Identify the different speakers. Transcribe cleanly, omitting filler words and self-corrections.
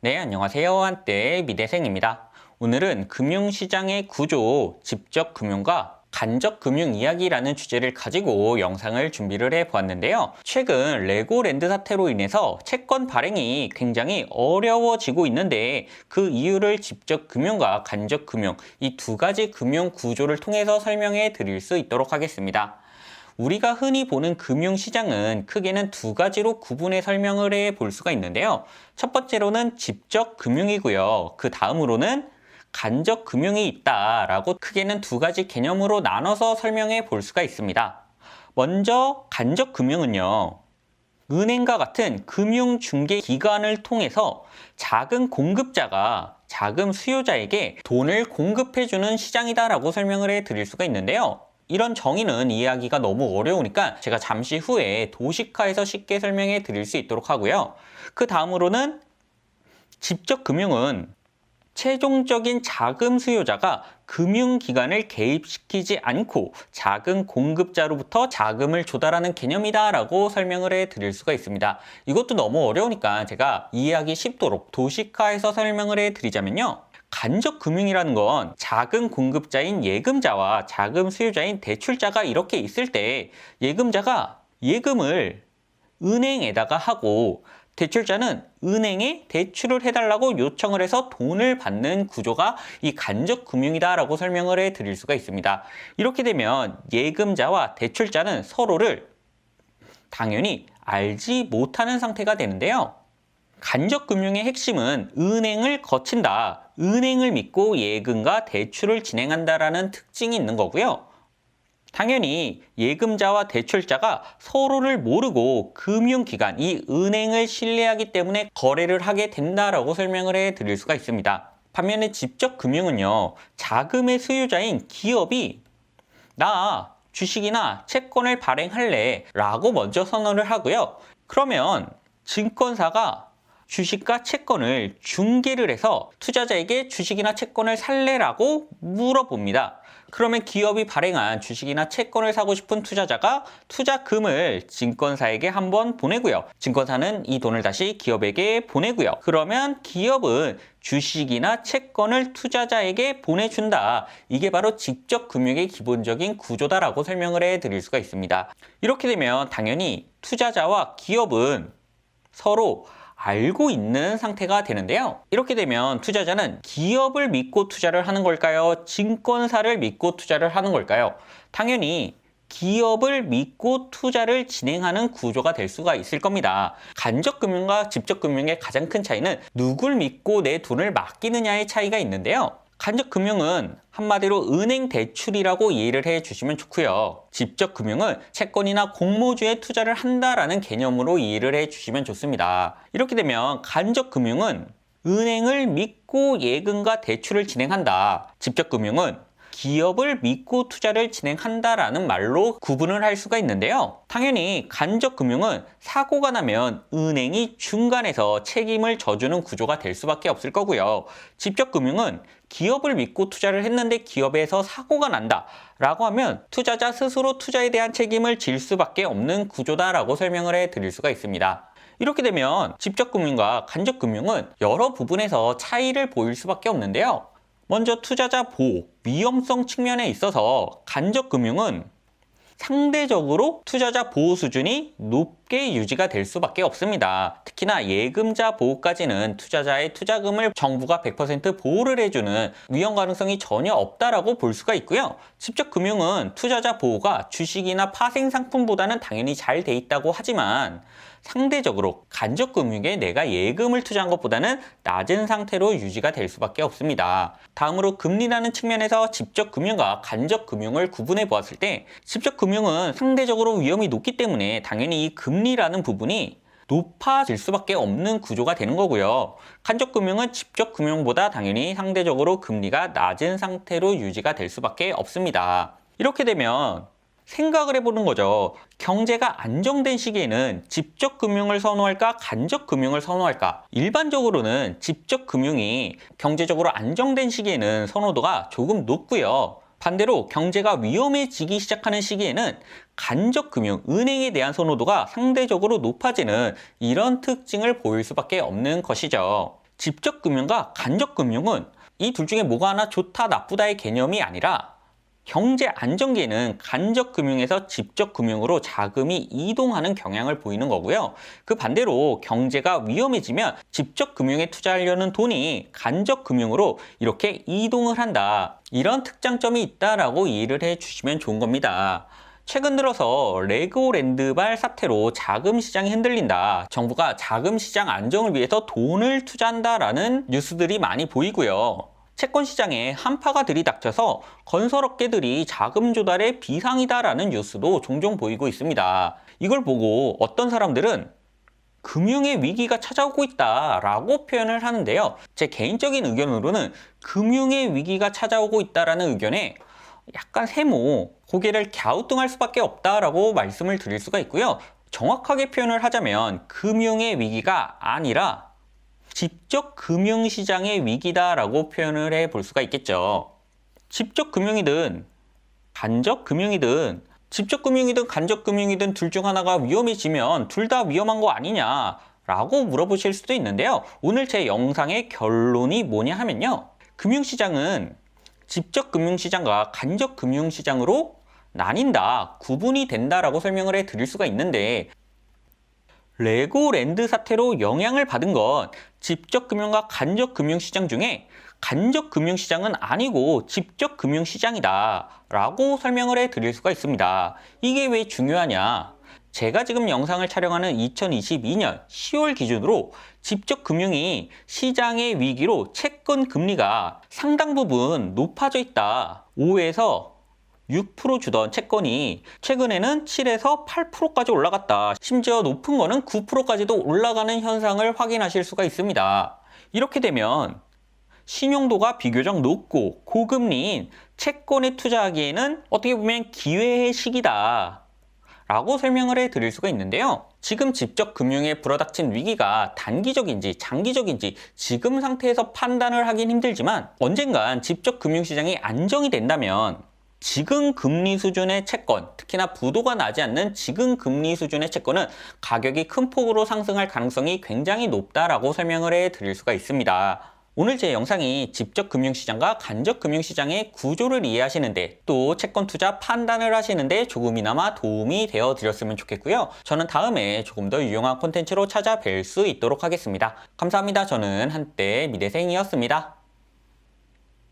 Speaker 1: 네, 안녕하세요. 한때 미대생입니다. 오늘은 금융시장의 구조, 직접 금융과 간접 금융 이야기라는 주제를 가지고 영상을 준비를 해보았는데요. 최근 레고랜드 사태로 인해서 채권 발행이 굉장히 어려워지고 있는데 그 이유를 직접 금융과 간접 금융, 이 두 가지 금융 구조를 통해서 설명해 드릴 수 있도록 하겠습니다. 우리가 흔히 보는 금융시장은 크게는 두 가지로 구분해 설명을 해 볼 수가 있는데요. 첫 번째로는 직접 금융이고요. 그 다음으로는 간접 금융이 있다라고 크게는 두 가지 개념으로 나눠서 설명해 볼 수가 있습니다. 먼저 간접 금융은요. 은행과 같은 금융중개기관을 통해서 작은 공급자가 자금 수요자에게 돈을 공급해주는 시장이다라고 설명을 해 드릴 수가 있는데요. 이런 정의는 이해하기가 너무 어려우니까 제가 잠시 후에 도식화해서 쉽게 설명해 드릴 수 있도록 하고요. 그 다음으로는 직접 금융은 최종적인 자금 수요자가 금융기관을 개입시키지 않고 작은 공급자로부터 자금을 조달하는 개념이다라고 설명을 해 드릴 수가 있습니다. 이것도 너무 어려우니까 제가 이해하기 쉽도록 도식화해서 설명을 해 드리자면요. 간접 금융이라는 건 작은 공급자인 예금자와 자금 수요자인 대출자가 이렇게 있을 때 예금자가 예금을 은행에다가 하고 대출자는 은행에 대출을 해달라고 요청을 해서 돈을 받는 구조가 이 간접 금융이다라고 설명을 해 드릴 수가 있습니다. 이렇게 되면 예금자와 대출자는 서로를 당연히 알지 못하는 상태가 되는데요. 간접 금융의 핵심은 은행을 거친다, 은행을 믿고 예금과 대출을 진행한다라는 특징이 있는 거고요. 당연히 예금자와 대출자가 서로를 모르고 금융기관, 이 은행을 신뢰하기 때문에 거래를 하게 된다라고 설명을 해 드릴 수가 있습니다. 반면에 직접 금융은요, 자금의 수요자인 기업이 나 주식이나 채권을 발행할래 라고 먼저 선언을 하고요. 그러면 증권사가 주식과 채권을 중개를 해서 투자자에게 주식이나 채권을 살래라고 물어봅니다. 그러면 기업이 발행한 주식이나 채권을 사고 싶은 투자자가 투자금을 증권사에게 한번 보내고요. 증권사는 이 돈을 다시 기업에게 보내고요. 그러면 기업은 주식이나 채권을 투자자에게 보내준다. 이게 바로 직접 금융의 기본적인 구조다라고 설명을 해 드릴 수가 있습니다. 이렇게 되면 당연히 투자자와 기업은 서로 알고 있는 상태가 되는데요. 이렇게 되면 투자자는 기업을 믿고 투자를 하는 걸까요? 증권사를 믿고 투자를 하는 걸까요? 당연히 기업을 믿고 투자를 진행하는 구조가 될 수가 있을 겁니다. 간접 금융과 직접 금융의 가장 큰 차이는 누굴 믿고 내 돈을 맡기느냐의 차이가 있는데요. 간접 금융은 한마디로 은행 대출이라고 이해를 해 주시면 좋고요. 직접 금융은 채권이나 공모주에 투자를 한다라는 개념으로 이해를 해 주시면 좋습니다. 이렇게 되면 간접 금융은 은행을 믿고 예금과 대출을 진행한다. 직접 금융은 기업을 믿고 투자를 진행한다라는 말로 구분을 할 수가 있는데요. 당연히 간접 금융은 사고가 나면 은행이 중간에서 책임을 져주는 구조가 될 수밖에 없을 거고요. 직접 금융은 기업을 믿고 투자를 했는데 기업에서 사고가 난다 라고 하면 투자자 스스로 투자에 대한 책임을 질 수밖에 없는 구조다라고 설명을 해 드릴 수가 있습니다. 이렇게 되면 직접 금융과 간접 금융은 여러 부분에서 차이를 보일 수밖에 없는데요. 먼저 투자자 보호, 위험성 측면에 있어서 간접 금융은 상대적으로 투자자 보호 수준이 높게 유지가 될 수밖에 없습니다. 특히나 예금자 보호까지는 투자자의 투자금을 정부가 100% 보호를 해주는 위험 가능성이 전혀 없다라고 볼 수가 있고요. 직접 금융은 투자자 보호가 주식이나 파생 상품보다는 당연히 잘 돼 있다고 하지만 상대적으로 간접 금융에 내가 예금을 투자한 것보다는 낮은 상태로 유지가 될 수밖에 없습니다. 다음으로 금리라는 측면에서 직접 금융과 간접 금융을 구분해 보았을 때 직접 금융은 상대적으로 위험이 높기 때문에 당연히 이 금리라는 부분이 높아질 수밖에 없는 구조가 되는 거고요. 간접 금융은 직접 금융보다 당연히 상대적으로 금리가 낮은 상태로 유지가 될 수밖에 없습니다. 이렇게 되면 생각을 해보는 거죠. 경제가 안정된 시기에는 직접 금융을 선호할까 간접 금융을 선호할까? 일반적으로는 직접 금융이 경제적으로 안정된 시기에는 선호도가 조금 높고요. 반대로 경제가 위험해지기 시작하는 시기에는 간접 금융, 은행에 대한 선호도가 상대적으로 높아지는 이런 특징을 보일 수밖에 없는 것이죠. 직접 금융과 간접 금융은 이 둘 중에 뭐가 하나 좋다 나쁘다의 개념이 아니라 경제 안정기에는 간접 금융에서 직접 금융으로 자금이 이동하는 경향을 보이는 거고요. 그 반대로 경제가 위험해지면 직접 금융에 투자하려는 돈이 간접 금융으로 이렇게 이동을 한다. 이런 특장점이 있다라고 이해를 해주시면 좋은 겁니다. 최근 들어서 레고랜드발 사태로 자금 시장이 흔들린다. 정부가 자금 시장 안정을 위해서 돈을 투자한다라는 뉴스들이 많이 보이고요. 채권 시장에 한파가 들이닥쳐서 건설업계들이 자금 조달에 비상이다라는 뉴스도 종종 보이고 있습니다. 이걸 보고 어떤 사람들은 금융의 위기가 찾아오고 있다라고 표현을 하는데요. 제 개인적인 의견으로는 금융의 위기가 찾아오고 있다라는 의견에 약간 세모, 고개를 갸우뚱할 수밖에 없다라고 말씀을 드릴 수가 있고요. 정확하게 표현을 하자면 금융의 위기가 아니라 직접 금융시장의 위기다라고 표현을 해볼 수가 있겠죠. 직접 금융이든 간접 금융이든 직접 금융이든 간접 금융이든 둘 중 하나가 위험해지면 둘 다 위험한 거 아니냐라고 물어보실 수도 있는데요. 오늘 제 영상의 결론이 뭐냐 하면요. 금융시장은 직접 금융시장과 간접 금융시장으로 나뉜다, 구분이 된다라고 설명을 해드릴 수가 있는데 레고랜드 사태로 영향을 받은 건 직접 금융과 간접 금융시장 중에 간접 금융시장은 아니고 직접 금융시장이다 라고 설명을 해드릴 수가 있습니다. 이게 왜 중요하냐? 제가 지금 영상을 촬영하는 2022년 10월 기준으로 직접 금융이 시장의 위기로 채권 금리가 상당 부분 높아져 있다. 5에서 6% 주던 채권이 최근에는 7에서 8%까지 올라갔다. 심지어 높은 거는 9%까지도 올라가는 현상을 확인하실 수가 있습니다. 이렇게 되면 신용도가 비교적 높고 고금리인 채권에 투자하기에는 어떻게 보면 기회의 시기다 라고 설명을 해드릴 수가 있는데요. 지금 직접 금융에 불어닥친 위기가 단기적인지 장기적인지 지금 상태에서 판단을 하긴 힘들지만 언젠간 직접 금융시장이 안정이 된다면 지금 금리 수준의 채권, 특히나 부도가 나지 않는 지금 금리 수준의 채권은 가격이 큰 폭으로 상승할 가능성이 굉장히 높다라고 설명을 해드릴 수가 있습니다. 오늘 제 영상이 직접 금융시장과 간접 금융시장의 구조를 이해하시는데 또 채권 투자 판단을 하시는데 조금이나마 도움이 되어 드렸으면 좋겠고요. 저는 다음에 조금 더 유용한 콘텐츠로 찾아뵐 수 있도록 하겠습니다. 감사합니다. 저는 한때 미대생이었습니다.